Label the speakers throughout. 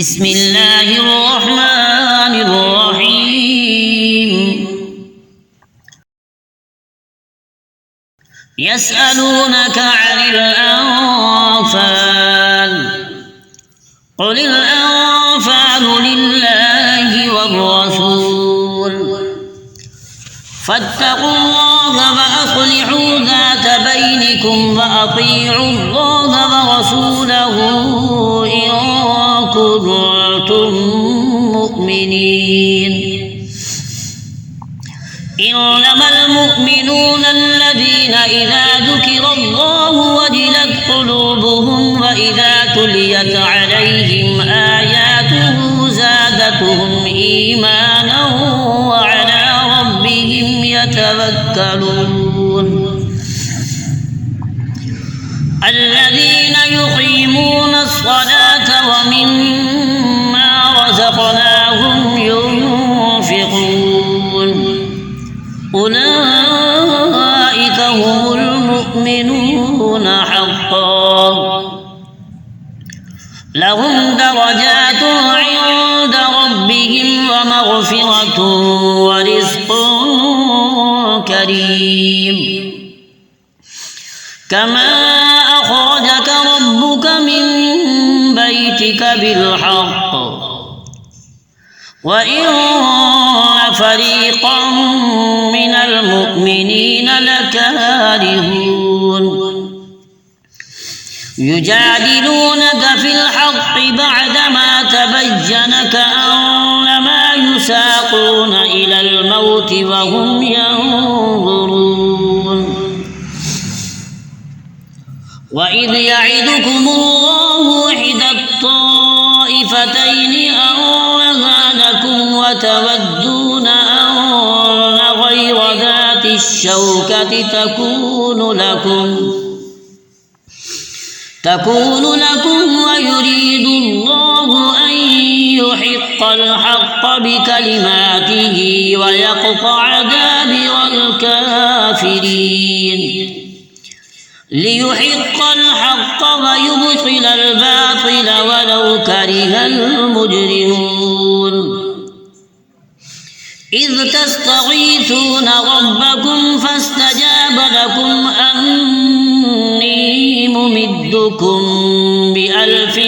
Speaker 1: بسم الله الرحمن الرحيم يسألونك عن الأنفال قل الأنفال لله والرسول فاتقوا الله فأصلحوا ذات بينكم وأطيعوا الله ورسوله إن كنتم مؤمنين إنما المؤمنون الذين إذا ذكر الله وجلت قلوبهم وإذا تليت عليهم آياته زادتهم إيمانا وعلى ربهم يتوكلون الذين يقيمون الصلاة ومما رزقناهم ينفقون أولئك هم المؤمنون حقا لهم درجات عند ربهم ومغفرة ورزق كريم كما أخرجك ربك من بيتك بالحق وإن فريقا من المؤمنين لكارهون يجادلونك في الحق بعدما تبين كأنما يساقون إلى الموت وهم ينظرون وإذ يعدكم الله إحدى الطائفتين أنها لكم وتودون أن غير ذات الشوكة تكون لكم ويريد الله أن يحق الحق بكلماته ويقطع دابر الكافرين ليحق الحق ويبطل الباطل ولو كره المجرمون إذ تستغيثون ربكم فاستجاب لكم أني ممدكم ب1000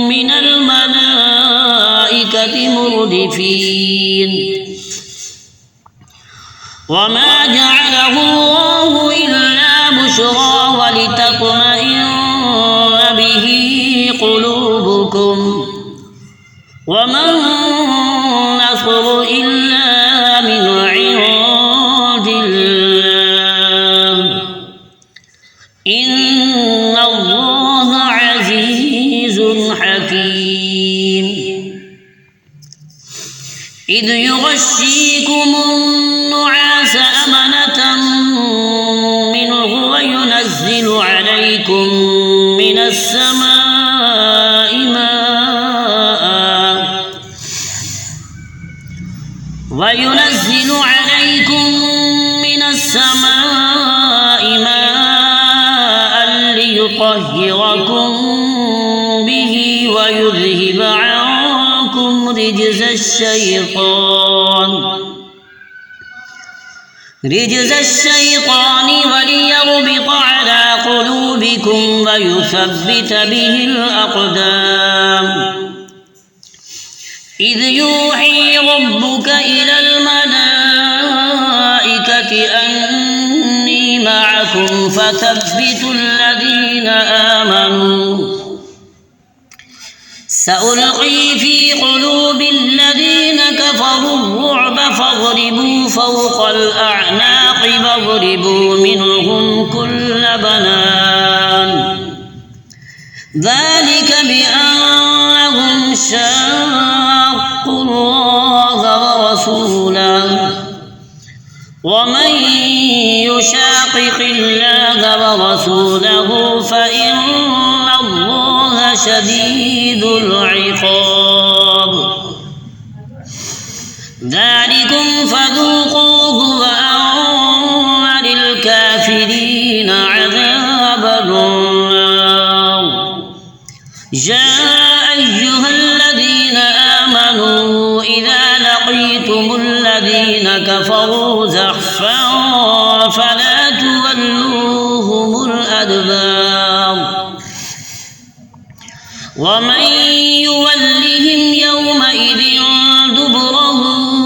Speaker 1: من الملائكة مردفين وما جعله الله إلا بشرى ولتطمئن به قلوبكم وما النصر إلا من عند الله إن الله عزيز حكيم إذ يغشيكم النعاس أمنة منه وينزل عليكم من السماء ماء ليطهركم به ويذهب عنكم رجز الشيطان وليربط على قلوبكم ويثبت به الأقدام إذ يوحي ربك إلى الملائكة أني معكم فثبتوا الذين آمنوا سألقي في قلوب الذين كفروا الرعب فاضربوا فوق الأعناق واضربوا منهم كل بنان ذلك بأنهم شاقوا الله ورسوله ومن يشاقق الله ورسوله فإن الله شديد العقاب ذلكم فذوقوه وأن للكافرين عذاب النار يا أيها الذين كفروا زحفا فلا تولوهم الأدبار ومن يولهم يومئذ دبره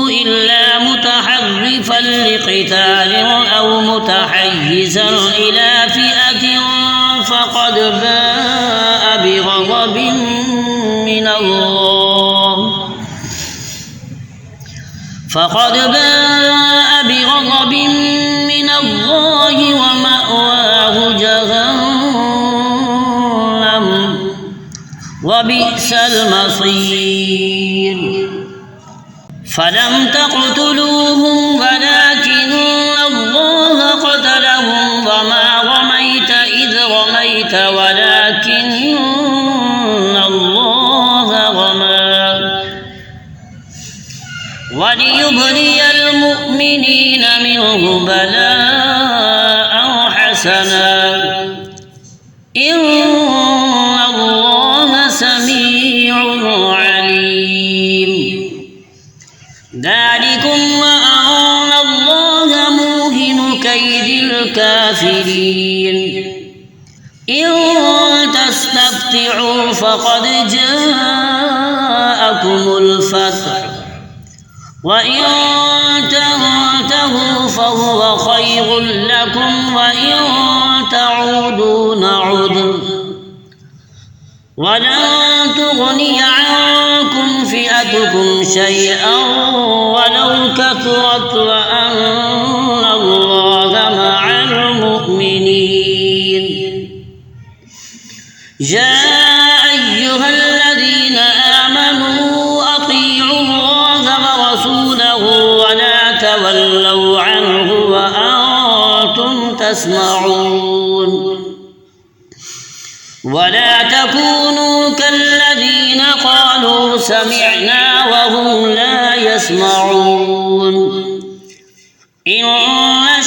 Speaker 1: إلا متحرفا لقتال أو متحيزا إلى فئة فقد باء بغضب من الله ومأواه جهنم وبئس المصير فلم تقتلوهم ولكن الله قتلهم وما رميت إذ رميت ولكن الله رمى وليبلي المؤمنين منه بلاء حسنا إن الله سميع عليم ذلكم وأن الله موهن كيد الكافرين إن تستفتحوا فقد جاءكم الفتح وإن تنتهوا فهو خير لكم وإن تعودوا نعد ولن تغني عنكم فئتكم شيئا ولو كثرت وأن الله مع المؤمنين يا أيها الذين آمنوا أطيعوا الله ورسوله ولا تولوا عنه وأنتم تسمعون ولا تكونوا كالذين قالوا سمعنا وهم لا يسمعون إن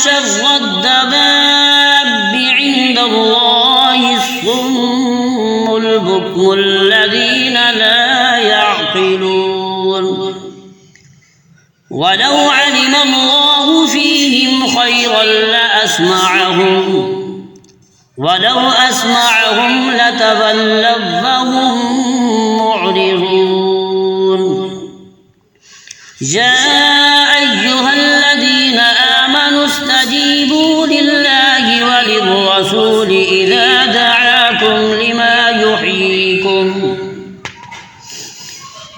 Speaker 1: شر الدباب عند الله الصم البكم الذين لا يعقلون ولو علم الله فيهم خيرا ولو أسمعهم لتولوا وهم معرضون يا أيها الذين آمنوا استجيبوا لله وللرسول إذا دعاكم لما يحييكم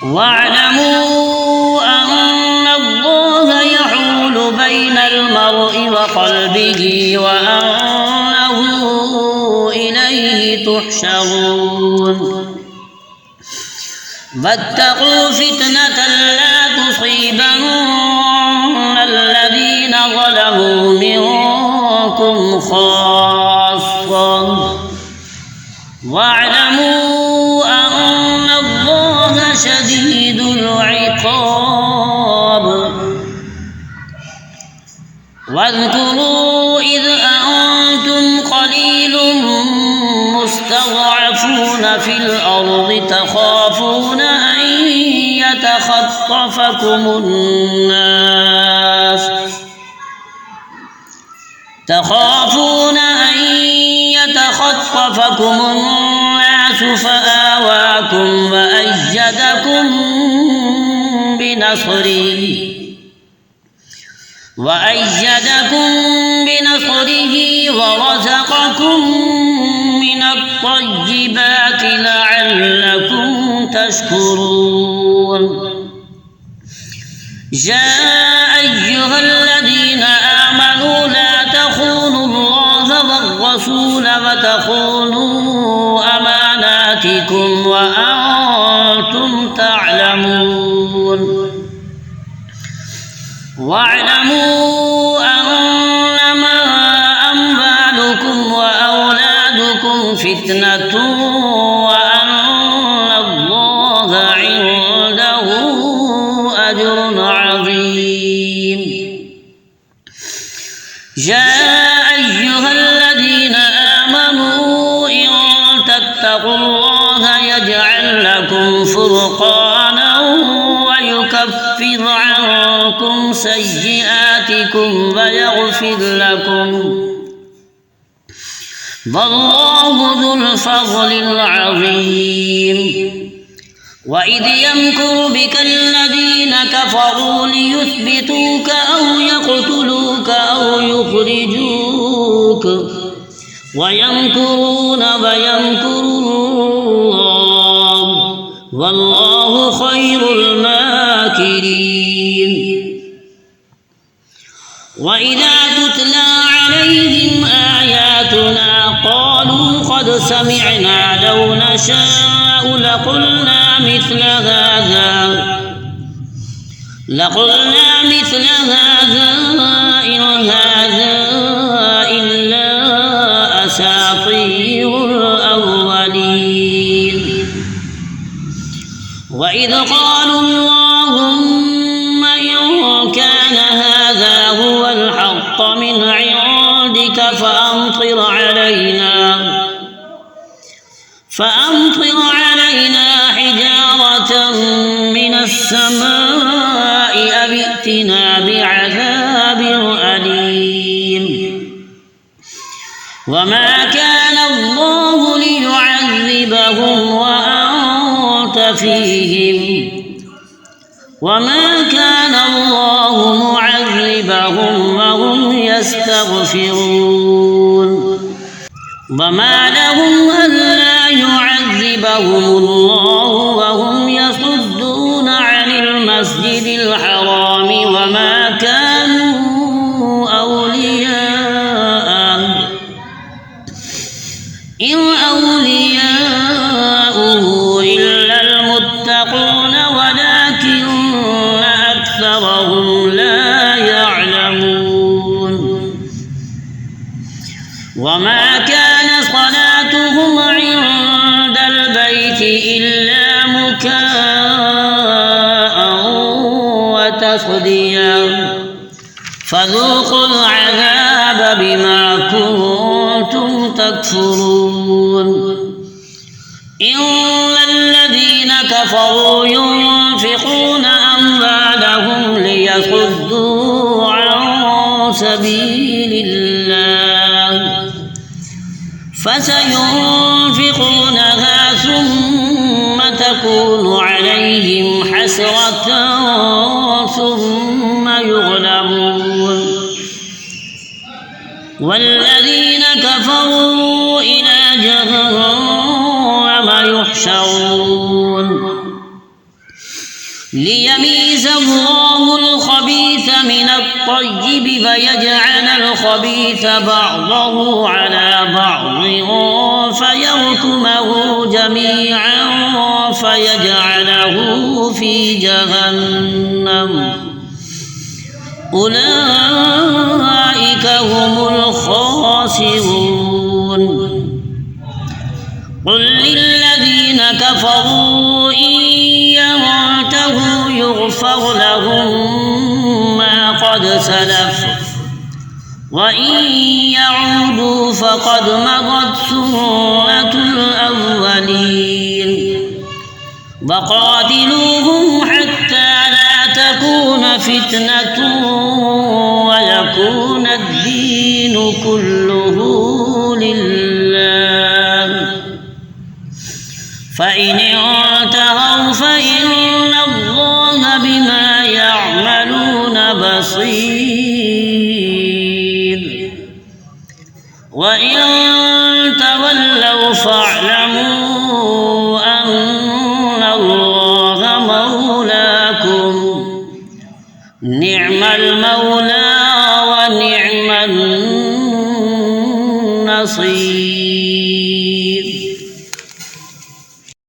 Speaker 1: واعلموا أن الله يحول بين المرء وقلبه وأنه إليه تحشرون واتقوا فتنة لا تصيبن الذين ظلموا منكم خاصة واعلموا أن الله شديد العقاب واذكروا إذ أنتم قليل مستضعفون في الأرض تخافون أن يتخطفكم الناس فآواكم وأيدكم بنصره ورزقكم من الطيبات لعلكم تشكرون يا أيها الذين آمنوا لا تخونوا الله والرسول وتخونوا أماناتكم وأنتم تعلمون واعلموا أنما أموالكم وأولادكم فتنة وأن الله عنده أجر عظيم يا أيها الذين آمنوا إن تتقوا الله يجعل لكم فرقانا ويكفر عنكم سيئاتكم لكم والله ذو الفضل العظيم وإذ يمكر بك الذين كفروا ليثبتوك أو يقتلوك أو يخرجوك ويمكرون ويمكر الله والله خير الماكرين وإذا تتلى عليهم آياتنا قالوا قد سمعنا لو نشاء لقلنا مثل هذا إن هذا إلا أساطير الأولين وإذ قالوا اللهم إن كان هذا هو الحق من عندك فأمطر علينا حجارة من السماء أو ائتنا بعذاب أليم وما كان الله ليعذبهم وأنت فيهم وما كان الله معذبهم وهم يستغفرون وما لهم ألا يعذبهم الله وهم يصدون عن المسجد الحرام وما كانوا أولياءه إن أولياؤه إلا المتقون ولكن أكثرهم لا يعلمون وما كان صلاتهم عند البيت إلا مكاء وتصديا فذوقوا العذاب بما كنتم تكفرون إن الذين كفروا ينفقون أموالهم ليصدوا عن سبيل الله فسينفقونها ثم تكون عليهم حسرة ثم يغلبون والذين كفروا إلى جهنم يحشرون ليميز الله الخبيث من الطيب فيجعل الخبيث بعضه على بعض فيركمه جميعا فيجعله في جهنم أولئك هم الخاسرون قل للذين كفروا إن ينتهوا يغفر لهم ما قد سلف وإن يعودوا فقد مضت سنة الأولين وقاتلوهم حتى لا تكون فتنة ويكون الدين كله لله فإن انتهوا فإن الله بما يعملون بصير وإن تولوا فاعلموا أن الله مولاكم نعم المولى ونعم النصير